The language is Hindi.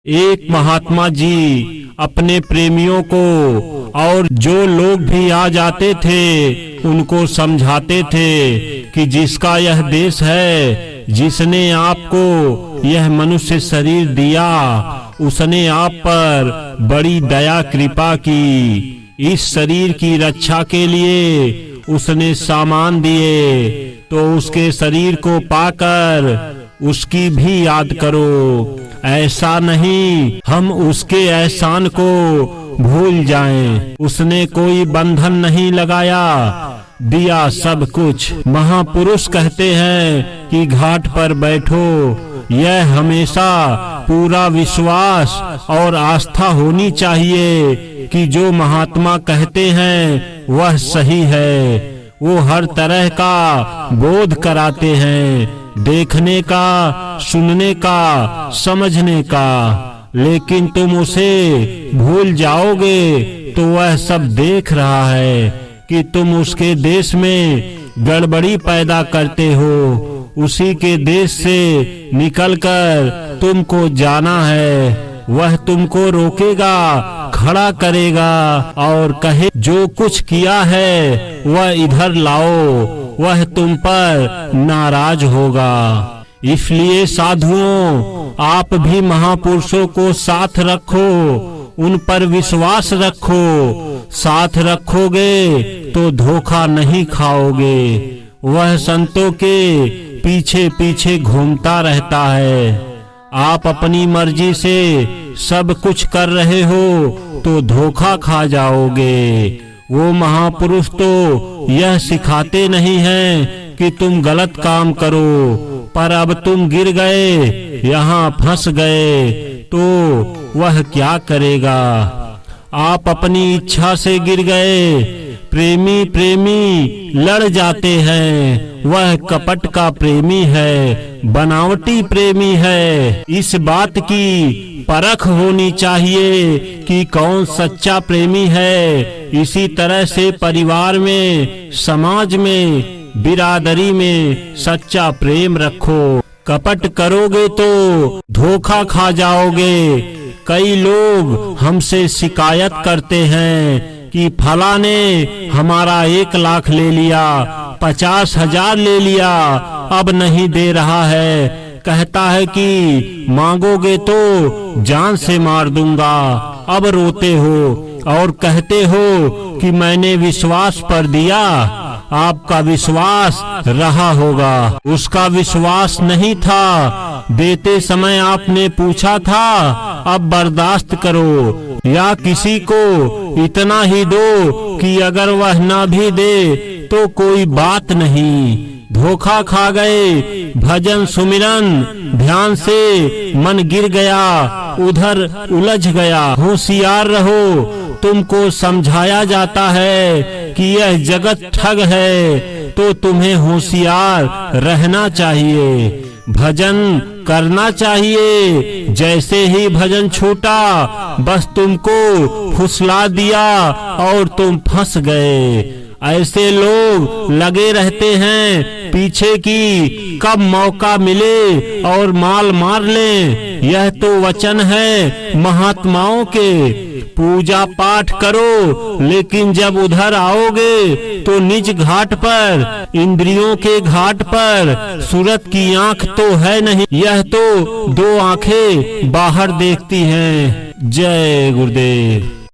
एक महात्मा जी अपने प्रेमियों को और जो लोग भी आ जाते थे उनको समझाते थे कि जिसका यह देश है, जिसने आपको यह मनुष्य शरीर दिया, उसने आप पर बड़ी दया कृपा की। इस शरीर की रक्षा के लिए उसने सामान दिए, तो उसके शरीर को पाकर उसकी भी याद करो। ऐसा नहीं हम उसके एहसान को भूल जाएं। उसने कोई बंधन नहीं लगाया, दिया सब कुछ। महापुरुष कहते हैं कि घाट पर बैठो, यह हमेशा पूरा विश्वास और आस्था होनी चाहिए कि जो महात्मा कहते हैं वह सही है। वो हर तरह का बोध कराते हैं, देखने का, सुनने का, समझने का। लेकिन तुम उसे भूल जाओगे तो वह सब देख रहा है कि तुम उसके देश में गड़बड़ी पैदा करते हो। उसी के देश से निकलकर तुमको जाना है। वह तुमको रोकेगा, खड़ा करेगा और कहे जो कुछ किया है वह इधर लाओ। वह तुम पर नाराज होगा। इसलिए साधुओं, आप भी महापुरुषों को साथ रखो, उन पर विश्वास रखो। साथ रखोगे तो धोखा नहीं खाओगे। वह संतों के पीछे पीछे घूमता रहता है। आप अपनी मर्जी से सब कुछ कर रहे हो तो धोखा खा जाओगे। वो महापुरुष तो यह सिखाते नहीं हैं कि तुम गलत काम करो, पर अब तुम गिर गए, यहाँ फंस गए तो वह क्या करेगा। आप अपनी इच्छा से गिर गए। प्रेमी प्रेमी लड़ जाते हैं, वह कपट का प्रेमी है, बनावटी प्रेमी है। इस बात की परख होनी चाहिए कि कौन सच्चा प्रेमी है। इसी तरह से परिवार में, समाज में, बिरादरी में सच्चा प्रेम रखो। कपट करोगे तो धोखा खा जाओगे। कई लोग हमसे शिकायत करते हैं कि फला ने हमारा 1 लाख ले लिया, 50,000 ले लिया, अब नहीं दे रहा है। कहता है कि मांगोगे तो जान से मार दूंगा। अब रोते हो और कहते हो कि मैंने विश्वास पर दिया। आपका विश्वास रहा होगा, उसका विश्वास नहीं था। देते समय आपने पूछा था, अब बर्दाश्त करो, या किसी को इतना ही दो कि अगर वह ना भी दे तो कोई बात नहीं। धोखा खा गए। भजन सुमिरन ध्यान से मन गिर गया, उधर उलझ गया। होशियार रहो, तुमको समझाया जाता है कि यह जगत ठग है, तो तुम्हें होशियार रहना चाहिए। भजन करना चाहिए। जैसे ही भजन छूटा, बस तुमको फुसला दिया और तुम फंस गए। ऐसे लोग लगे रहते हैं पीछे की कब मौका मिले और माल मार लें। यह तो वचन है महात्माओं के। पूजा पाठ करो, लेकिन जब उधर आओगे तो निज घाट पर, इंद्रियों के घाट पर सूरत की आंख तो है नहीं, यह तो 2 आंखें बाहर देखती हैं। जय गुरुदेव।